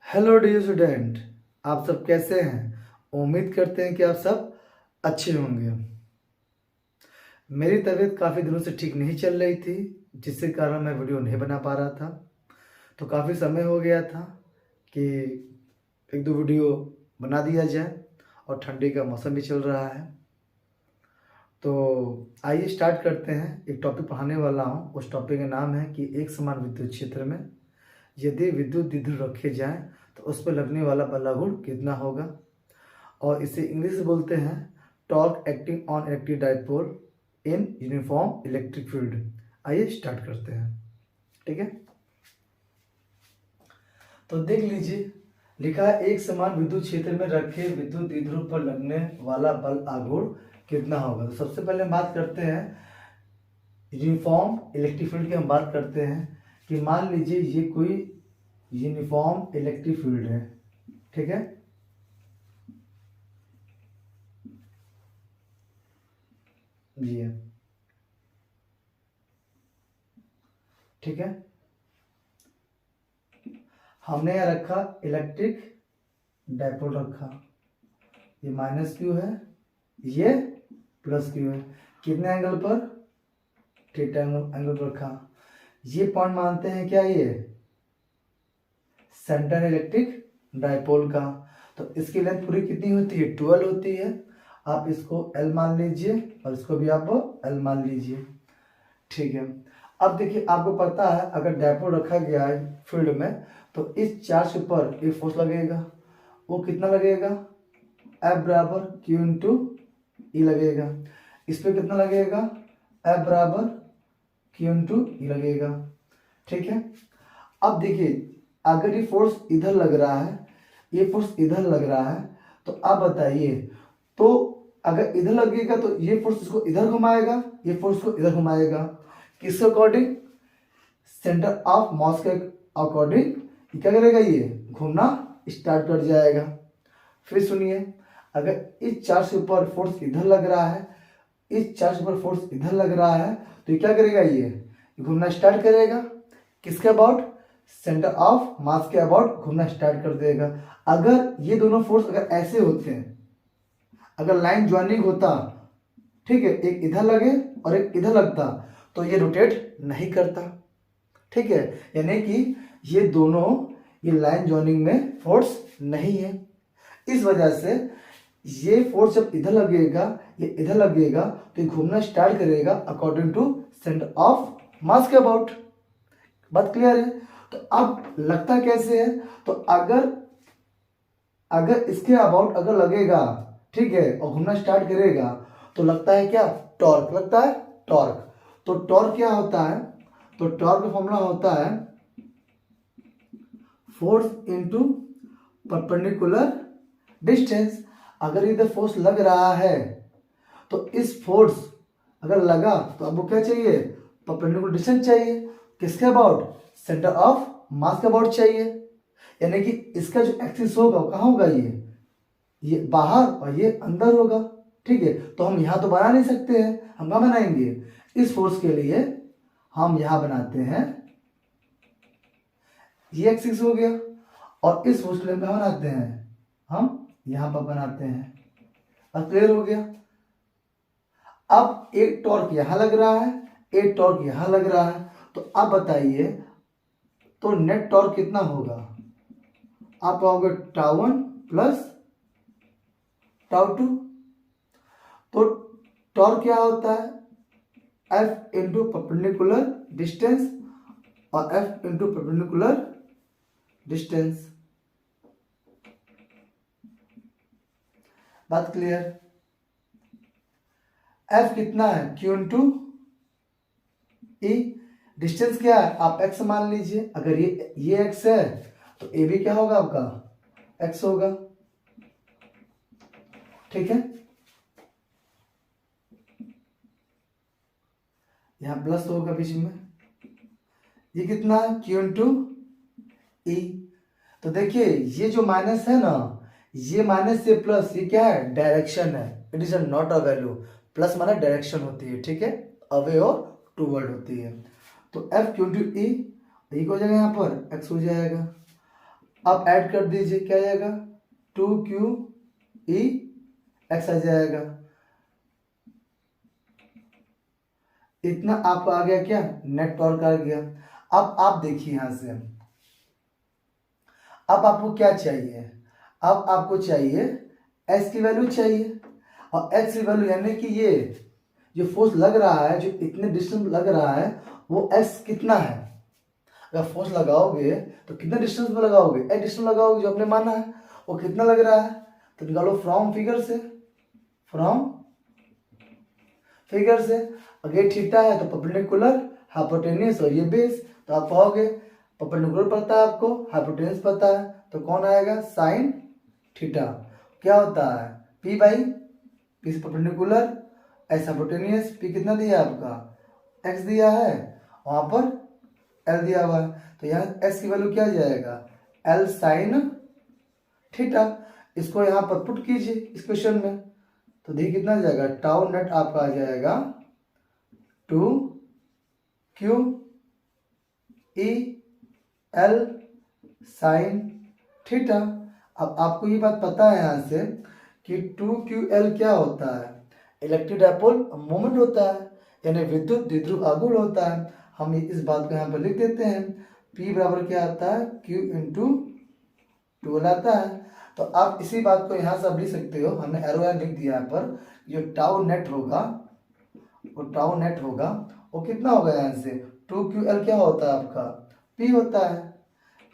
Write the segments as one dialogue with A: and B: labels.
A: Hello dear student, आप सब कैसे हैं। उम्मीद करते हैं कि आप सब अच्छे होंगे। मेरी तबीयत काफ़ी दिनों से ठीक नहीं चल रही थी, जिसके कारण मैं वीडियो नहीं बना पा रहा था। तो काफ़ी समय हो गया था कि एक दो वीडियो बना दिया जाए, और ठंडी का मौसम भी चल रहा है। तो आइए स्टार्ट करते हैं। एक टॉपिक पढ़ाने वाला हूँ। उस टॉपिक का नाम है कि एक समान विद्युत क्षेत्र में यदि विद्युत द्विध्रुव रखे जाएं तो उस पर लगने वाला बल गुण कितना होगा, और इसे इंग्लिश में बोलते हैं torque acting on electric dipole in uniform electric field. आइए स्टार्ट करते हैं। ठीक है, तो देख लीजिए, लिखा है एक समान विद्युत क्षेत्र में रखे विद्युत द्विध्रुव पर लगने वाला बल आघूर्ण कितना होगा। तो सबसे पहले हम बात करते हैं यूनिफॉर्म इलेक्ट्रिक फील्ड की। हम बात करते हैं कि मान लीजिए ये कोई यूनिफॉर्म इलेक्ट्रिक फील्ड है। ठीक है, जी है, ठीक है। हमने यहाँ रखा इलेक्ट्रिक डाइपोल रखा, ये माइनस क्यू है, ये प्लस क्यू है। कितने एंगल पर? थीटा एंगल पर रखा। ये पॉइंट मानते हैं क्या, ये सेंटर इलेक्ट्रिक डाइपोल का। तो इसकी लेंथ पूरी कितनी होती है? 12 होती है। आप इसको L मान लीजिए और इसको भी आप L मान लीजिए। ठीक है, अब देखिए, आपको पता है अगर डाइपोल रखा गया है फील्ड में तो इस चार्ज के ऊपर एक फोर्स लगेगा। वो कितना लगेगा? F बराबर Q इंटू ई लगेगा। इस पर कितना लगेगा? F बराबर Q इंटू ई लगेगा। ठीक है, अब देखिए, अगर ये फोर्स इधर लग रहा है, ये फोर्स इधर लग रहा है, तो आप बताइए, तो अगर इधर लगेगा तो ये फोर्स इसको इधर घुमाएगा, ये फोर्स को इधर घुमाएगा। किसके अकॉर्डिंग? सेंटर ऑफ मास के अकॉर्डिंग क्या करेगा? ये घूमना स्टार्ट कर जाएगा। फिर सुनिए, अगर इस चार्ज के ऊपर फोर्स इधर लग रहा है, इस चार्ज पर फोर्स इधर लग रहा है, तो ये क्या करेगा? ये घूमना स्टार्ट करेगा। किसके अबाउट? सेंटर ऑफ मास के अबाउट घूमना स्टार्ट कर देगा। अगर ये दोनों फोर्स अगर ऐसे होते हैं, अगर लाइन ज्वाइनिंग होता, ठीक है, एक इधर लगे और एक इधर लगता, तो ये रोटेट नहीं करता। ठीक है, यानी कि ये दोनों, ये लाइन ज्वाइनिंग में फोर्स नहीं है। इस वजह से ये फोर्स जब इधर लगेगा, ये इधर लगेगा, तो ये घूमना स्टार्ट करेगा according to centre of mass के अबाउट। बात क्लियर है? तो अब लगता कैसे है? तो अगर अगर इसके अबाउट अगर लगेगा, ठीक है, और घूमना स्टार्ट करेगा, तो लगता है क्या? टॉर्क लगता है, टॉर्क। तो टॉर्क क्या होता है? तो टॉर्क का फॉर्मूला होता है फोर्स इनटू परपेंडिकुलर डिस्टेंस। अगर इधर फोर्स लग रहा है तो इस फोर्स अगर लगा तो आपको क्या चाहिए? परपेंडिकुलर डिस्टेंस चाहिए। किसके अबाउट? सेंटर ऑफ मास के अबाउट चाहिए। यानी कि इसका जो एक्सिस होगा वो कहाँ होगा? ये बाहर और ये अंदर होगा। ठीक है, तो हम यहाँ तो बना नहीं सकते हैं, हम कहाँ बनाएंगे? इस फोर्स के लिए हम यहाँ बनाते हैं, ये एक्सिस हो गया, और इस फोर्स के लिए हम कहाँ बनाते हैं? हम यहाँ पर बनाते हैं। अब क्लियर हो गया? अब एक टॉर्क यहां लग रहा है, एक टॉर्क यहां लग रहा है, तो अब बताइए, तो नेट टॉर्क कितना होगा? आप पाओगे टाउ 1 प्लस टाउ 2। तो टॉर्क क्या होता है? F इंटू परपेंडिकुलर डिस्टेंस, और F इंटू परपेंडिकुलर डिस्टेंस। बात क्लियर? F कितना है? Q इंटू ई। डिस्टेंस क्या है? आप x मान लीजिए। अगर ये x है तो ए भी क्या होगा? आपका x होगा। ठीक है, यहां प्लस होगा बीच में। ये कितना है? Q इंटू ई। तो देखिए, ये जो माइनस है ना, ये माइनस से प्लस, ये क्या है? डायरेक्शन है। It is not a value. Plus माना डायरेक्शन होती है। ठीक है, अवे और टूवर्ड होती है। तो F Q इंटू ई, हो जाएगा, यहाँ पर x हो जाएगा। आप ऐड कर दीजिए, क्या आएगा 2QE x आ जाएगा। इतना आपको आ गया क्या, नेट टॉर्क आ गया। अब आप देखिए यहां से, अब आपको क्या चाहिए, अब आपको चाहिए x की वैल्यू चाहिए, और x की वैल्यू यानी कि ये जो फोर्स लग रहा है, जो इतने डिस्टेंस लग रहा है, वो x कितना है। अगर फोर्स लगाओगे तो कितने डिस्टेंस में लगाओगे, x डिस्टेंस लगाओगे जो आपने माना है, वो कितना लग रहा है, तो निकालो फ्रॉम फिगर से, फ्रॉम फिगर से। अगर थीटा है तो परपेंडिकुलर, हाइपोटेन्यूस और ये बेस, तो आप पाओगे परपेंडिकुलर पता है आपको, हाइपोटेन्यूस पता है, तो कौन आएगा साइन थीटा। क्या होता है p बाई पी से परपेंडिकुलर, एस हाइपोटेन्यूस, p कितना दिया आपका x दिया है, वहां पर l दिया हुआ है, तो यहाँ s की वैल्यू क्या आ जाएगा l साइन थीटा। इसको यहाँ पर पुट कीजिए इस क्वेश्चन में, तो देखिए कितना आ जाएगा, टाउ नेट आपका आ जाएगा 2QEL साइन थीटा। अब आपको ये बात पता है यहाँ से कि 2QL क्या होता है, इलेक्ट्रिक डायपोल मोमेंट होता है, यानी विद्युत द्विध्रुव आघूर्ण होता है। हम इस बात को यहाँ पर लिख देते हैं, P बराबर क्या आता है Q इंटू 12 आता है। तो आप इसी बात को यहाँ से आप लिख सकते हो, हमने एरो यहाँ लिख दिया यहाँ पर, जो टाउ नेट होगा, वो टाउ नेट होगा, वो कितना होगा यहाँ से 2QL क्या होता है आपका P होता है,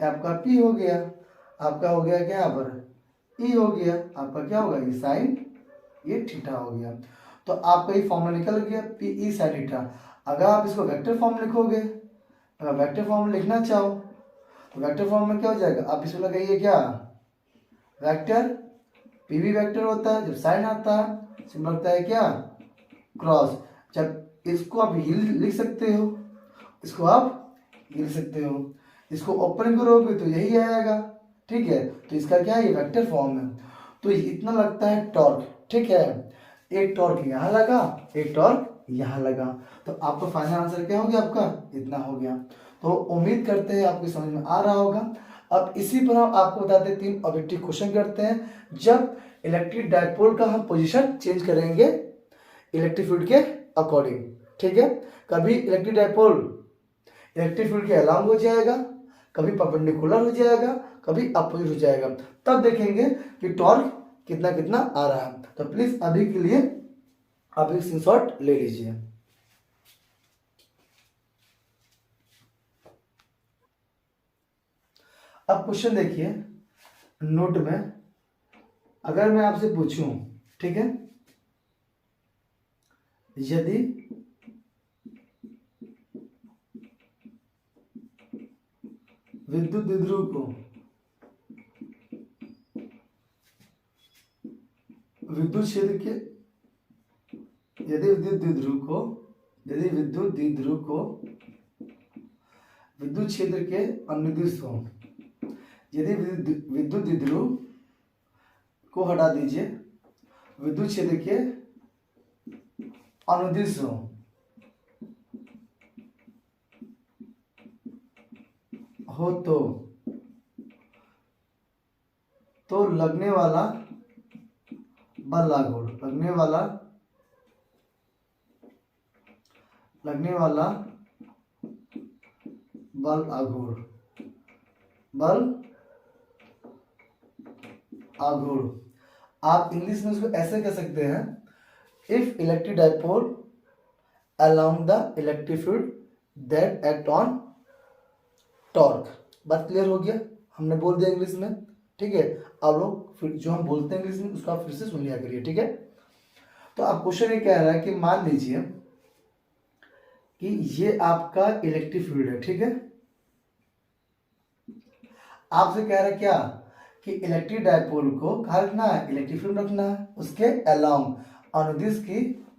A: आपका P हो गया, आपका हो गया क्या यहाँ पर E हो गया, आपका क्या होगा ये साइन ये थीटा हो गया। तो आपका ये फॉर्मूला निकल गया PE साइन थीटा। अगर आप इसको वेक्टर फॉर्म लिखोगे, अगर वेक्टर फॉर्म लिखना चाहो तो वेक्टर फॉर्म में क्या हो जाएगा, आप इसको लगाइए क्या वेक्टर, PV वेक्टर होता है, जब साइन आता है सिंबल लगता है क्या क्रॉस। जब इसको आप ये लिख सकते हो, इसको आप ये लिख सकते हो, इसको ओपन करोगे तो यही आएगा, ठीक है। तो इसका क्या है ये वेक्टर फॉर्म है। तो इतना लगता है टॉर्क, ठीक है, एक टॉर्क यहाँ लगा, एक टॉर्क यहाँ लगा, तो आपका फाइनल आंसर क्या हो गया, आपका इतना हो गया। तो उम्मीद करते हैं आपको समझ में आ रहा होगा। अब इसी पर हम आपको बताते हैं 3 ऑब्जेक्टिव क्वेश्चन करते हैं, जब इलेक्ट्रिक डायपोल का हम पोजीशन चेंज करेंगे इलेक्ट्रिक फील्ड के अकॉर्डिंग, ठीक है। कभी इलेक्ट्रिक डायपोल इलेक्ट्रिक फील्ड के अलाउंग हो जाएगा, कभी परपेंडिकुलर हो जाएगा, कभी अपोजिट हो जाएगा, तब देखेंगे कि टॉर्क कितना कितना आ रहा है। तो प्लीज अभी के लिए आप एक स्क्रीनशॉट ले लीजिए। अब क्वेश्चन देखिए नोट में, अगर मैं आपसे पूछूं, ठीक है, यदि विद्युत द्विध्रुव को विद्युत क्षेत्र के, यदि विद्युत द्विध्रुव को विद्युत क्षेत्र के अनुदिश हो, यदि विद्युत द्विध्रुव को हटा दीजिए, विद्युत क्षेत्र के अनुदिश हो तो लगने वाला बल आघूर्ण, लगने वाला बल आघूर्ण, आप इंग्लिश में इसको ऐसे कह सकते हैं, if electric dipole along the electric field that act on torque. बात क्लियर हो गया, हमने बोल दिया इंग्लिश में, ठीक है। आप लोग फिर जो हम बोलते हैं इंग्लिश में उसका फिर से सुन लिया करिए, ठीक है। तो आप क्वेश्चन ये कह रहा है कि मान लीजिए कि ये आपका इलेक्ट्रिक फील्ड है, ठीक है। आपसे कह रहा है क्या कि इलेक्ट्रिक डायपोल को कहा रखना है, इलेक्ट्रिक फील्ड रखना है, उसके अलोंग, अनुदिश की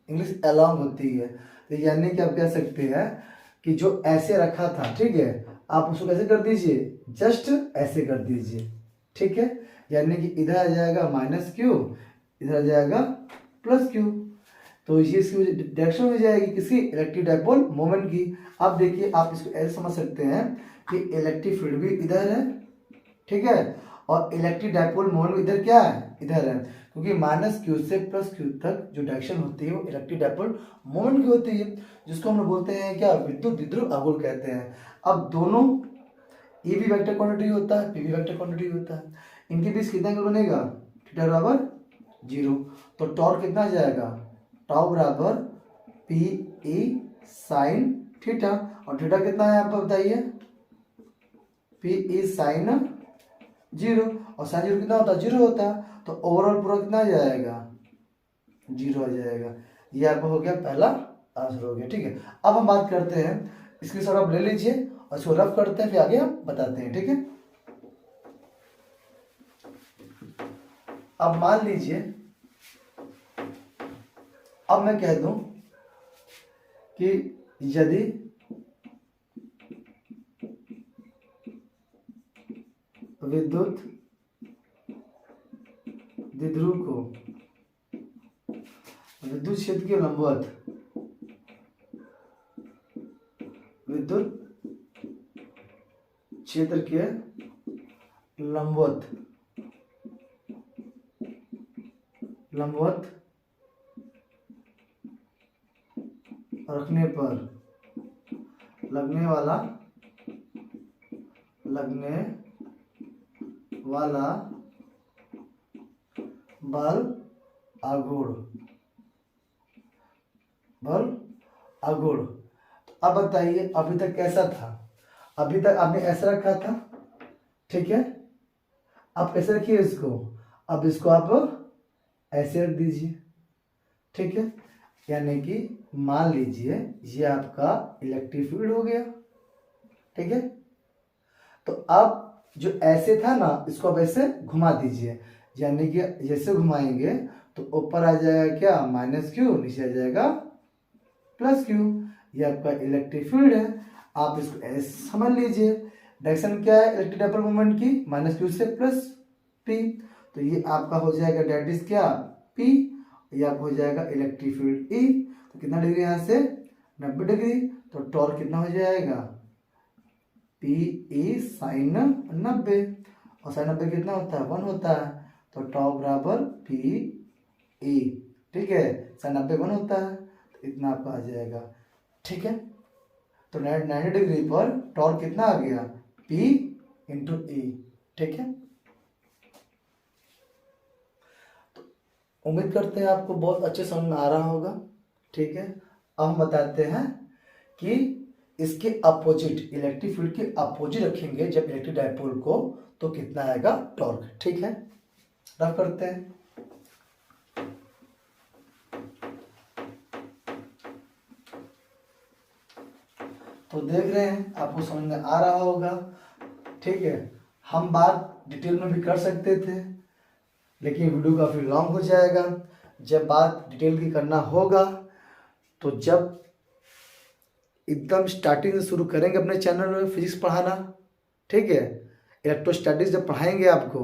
A: इंग्लिश अलोंग होती है, तो यानी कि आप कह सकते हैं कि जो ऐसे रखा था, ठीक है, आप उसको कैसे कर दीजिए, जस्ट ऐसे कर दीजिए, ठीक है। यानी कि इधर आ जाएगा माइनस क्यू, इधर आ जाएगा प्लस क्यू, तो ये इसकी डायरेक्शन हो जाएगी किसी इलेक्ट्रिक डायपोल मोमेंट की। आप देखिए, आप इसको ऐसे समझ सकते हैं कि इलेक्ट्रिक फील्ड भी इधर है ठीक है। और इलेक्ट्रिक डायपोल मोमेंट इधर क्या है, इधर है, क्योंकि माइनस क्यू से प्लस क्यू तक जो डायरेक्शन होती है वो इलेक्ट्रिक डायपोल मोमेंट की होती है, जिसको हम लोग बोलते हैं क्या, विद्युत द्विध्रुव आघूर्ण कहते हैं। अब दोनों ए भी वेक्टर क्वांटिटी होता है, पी भी वेक्टर क्वांटिटी होता है, इनके बीच कितना एंगल बनेगा, थीटा बराबर 0। तो टॉर्क कितना आ जाएगा, टाउ बराबर पी ई साइन थीटा, और थीटा कितना है आप बताइए, पी ई साइन 0, और साइन 0 कितना होता है, 0 होता है, तो ओवरऑल पूरा कितना आ जाएगा, 0 आ जाएगा। ये आपका हो गया पहला आंसर हो गया, ठीक है। अब हम बात करते हैं, स्क्रीनशॉट आप ले लीजिए और इसको रफ करते हैं, फिर आगे हम बताते हैं, ठीक है। अब मान लीजिए, अब मैं कह दूं कि यदि विद्युत द्विध्रुव को विद्युत क्षेत्र के लंबवत, विद्युत क्षेत्र के लंबवत रखने पर लगने वाला बल आघूर्ण। अब बताइए, अभी तक कैसा था, अभी तक आपने ऐसा रखा था, ठीक है। आप कैसे रखिए इसको, अब इसको आप ऐसे रख दीजिए, ठीक है। यानी कि मान लीजिए ये आपका इलेक्ट्रिक फील्ड हो गया, ठीक है। तो अब जो ऐसे था ना, इसको अब ऐसे घुमा दीजिए, यानी कि जैसे घुमाएंगे तो ऊपर आ जाएगा क्या, माइनस क्यू, नीचे आ जाएगा प्लस क्यू। ये आपका इलेक्ट्रिक फील्ड है, आप इसको ऐसे समझ लीजिए। डायरेक्शन क्या है इलेक्ट्रिक डायपोल मोमेंट की, माइनस क्यू से प्लस पी, तो ये आपका हो जाएगा डेट इज क्या, पी, ये आपको हो जाएगा इलेक्ट्रिक फील्ड ई। तो कितना डिग्री यहाँ से, 90 डिग्री, तो टॉर्क कितना हो जाएगा, पी ई साइन 90, और साइन 90 कितना होता है, 1 होता है, तो टॉर्क बराबर पी ई, ठीक है, साइन 90 1 होता है, तो इतना आपका आ जाएगा, ठीक है। तो 90 डिग्री पर टॉर्क कितना आ गया, पी इंटू ई, ठीक है। तो उम्मीद करते हैं आपको बहुत अच्छे समझ में आ रहा होगा, ठीक है। अब हम बताते हैं कि इसके अपोजिट, इलेक्ट्रिक फील्ड के अपोजिट रखेंगे जब इलेक्ट्रिक डायपोल को, तो कितना आएगा टॉर्क, ठीक है। रफ करते हैं। तो देख रहे हैं आपको समझ में आ रहा होगा, ठीक है। हम बात डिटेल में भी कर सकते थे, लेकिन वीडियो काफ़ी लॉन्ग हो जाएगा। जब बात डिटेल की करना होगा तो जब एकदम स्टार्टिंग से शुरू करेंगे अपने चैनल में फिजिक्स पढ़ाना, ठीक है। इलेक्ट्रोस्टैटिक्स जब पढ़ाएंगे आपको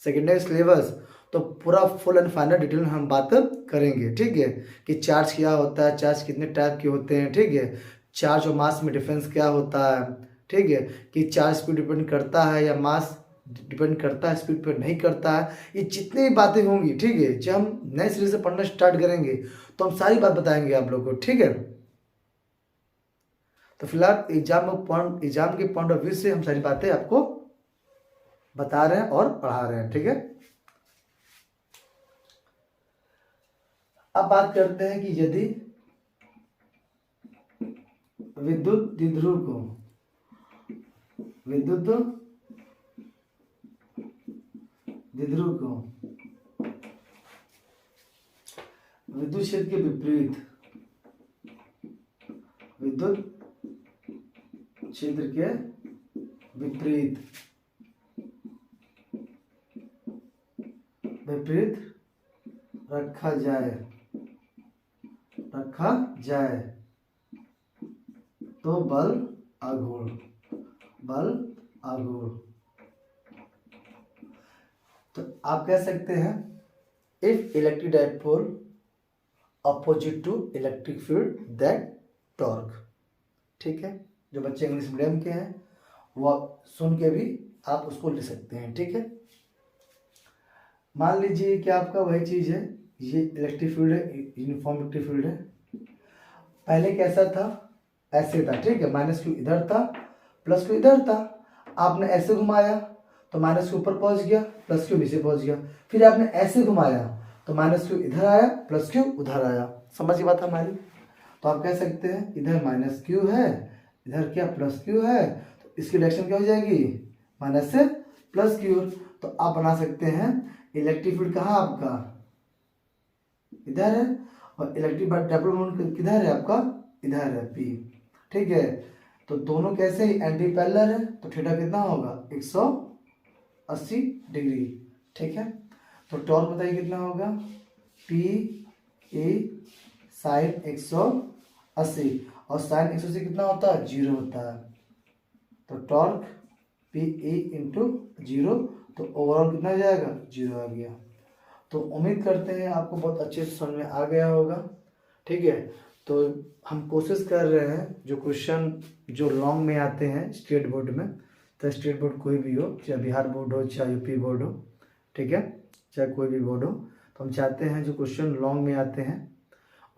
A: सेकेंडरी सिलेबस, तो पूरा फुल एंड फाइनल डिटेल में हम बात करेंगे, ठीक है। कि चार्ज क्या होता है, चार्ज कितने टाइप के होते हैं, ठीक है। चार्ज और मास में डिफरेंस क्या होता है, ठीक है। कि चार्ज स्पीड डिपेंड करता है या मास डिपेंड करता है स्पीड पर, नहीं करता है। ये जितनी भी बातें होंगी, ठीक है, जब हम नए सिरे से पढ़ना स्टार्ट करेंगे तो हम सारी बात बताएंगे आप लोग को, ठीक है। तो फिलहाल एग्जाम के पॉइंट ऑफ व्यू से हम सारी बातें आपको बता रहे हैं और पढ़ा रहे हैं, ठीक है। अब बात करते हैं कि यदि विद्युत द्विध्रुव को विद्युत क्षेत्र के विपरीत, विद्युत क्षेत्र के विपरीत रखा जाए तो बल आघूर्ण। तो आप कह सकते हैं if electric dipole opposite to electric field that torque, ठीक है। जो बच्चे इंग्लिश मीडियम के हैं वो सुन के भी आप उसको ले सकते हैं। ठीक है, मान लीजिए कि आपका वही चीज़ है, ये इलेक्ट्रिक फील्ड है, यूनिफॉर्म इलेक्ट्रिक फील्ड है। पहले कैसा था, ऐसे था। ठीक है, माइनस क्यू इधर था, प्लस क्यू इधर था। आपने ऐसे घुमाया तो माइनस क्यू ऊपर पहुंच गया, प्लस क्यू नीचे पहुंच गया। फिर आपने ऐसे घुमाया तो माइनस क्यू इधर आया, प्लस क्यू उधर आया। समझ की बात हमारी। तो आप कह सकते हैं इधर माइनस क्यू है, इधर क्या प्लस क्यू है, तो इसकी डायरेक्शन क्या हो जाएगी, माइनस से प्लस क्यू। तो आप बना सकते हैं इलेक्ट्रिक फील्ड कहाँ आपका, इधर है, और इलेक्ट्रिक डाइपोल मोमेंट किधर है आपका, इधर है P। ठीक है, तो दोनों कैसे एंटी पैरेलल है, तो थीटा कितना होगा 180 डिग्री। ठीक है, तो टॉर्क बताइए कितना होगा, P E साइन 180, और साइन 180 कितना होता है, 0 होता है। तो टॉर्क P E इंटू 0, तो ओवरऑल कितना हो जाएगा, 0 आ गया। तो उम्मीद करते हैं आपको बहुत अच्छे से समझ में आ गया होगा। ठीक है, तो हम कोशिश कर रहे हैं जो क्वेश्चन जो लॉन्ग में आते हैं स्टेट बोर्ड में, तो स्टेट बोर्ड कोई भी हो, चाहे बिहार बोर्ड हो, चाहे यूपी बोर्ड हो, ठीक है, चाहे कोई भी बोर्ड हो, तो हम चाहते हैं जो क्वेश्चन लॉन्ग में आते हैं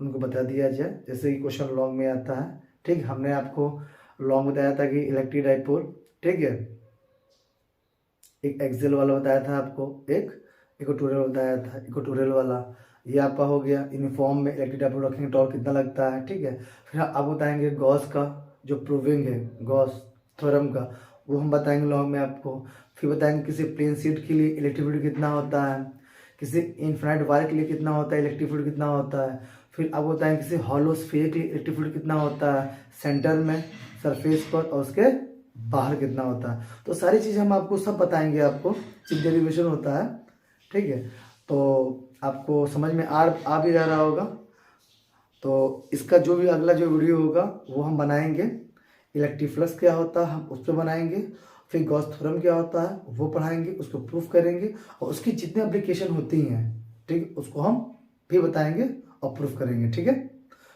A: उनको बता दिया जाए। जैसे कि क्वेश्चन लॉन्ग में आता है, ठीक, हमने आपको लॉन्ग बताया था कि इलेक्ट्रिक डाइपोल, ठीक है, एक एक्सेल वाला बताया था आपको, एक इक्वेटोरियल बताया था, इक्वेटोरियल वाला ये आपका हो गया। यूनिफॉर्म में इलेक्ट्रिक डाइपोल रखेंगे टॉर्क कितना लगता है। ठीक है, फिर आप बताएंगे गॉस का जो प्रूविंग है, गॉस थ्योरम का, वो हम बताएंगे लॉन्ग में आपको। फिर बताएंगे किसी प्लेन शीट के लिए इलेक्ट्रिक फील्ड कितना होता है, किसी इनफिनाइट वायर के लिए कितना होता है, इलेक्ट्रिक फील्ड कितना होता है। फिर आप बताएंगे किसी हॉलो स्फीयर के लिए इलेक्ट्रिक फील्ड कितना होता है, सेंटर में, सरफेस पर, और उसके बाहर कितना होता है। तो सारी चीज़ हम आपको सब बताएंगे, आपको चिप डेरिवेशन होता है। ठीक है, तो आपको समझ में आ भी रहा होगा। तो इसका जो भी अगला जो वीडियो होगा वो हम बनाएंगे, इलेक्ट्रिक फ्लक्स क्या होता है हम उस पर बनाएंगे, फिर गॉस थ्योरम क्या होता है वो पढ़ाएंगे, उसको प्रूफ करेंगे, और उसकी जितनी एप्लीकेशन होती हैं, ठीक, उसको हम भी बताएंगे और प्रूफ करेंगे। ठीक है,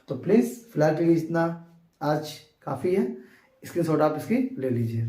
A: तो प्लीज़ फिलहाल के लिए इतना आज काफ़ी है। स्क्रीनशॉट आप इसकी ले लीजिए।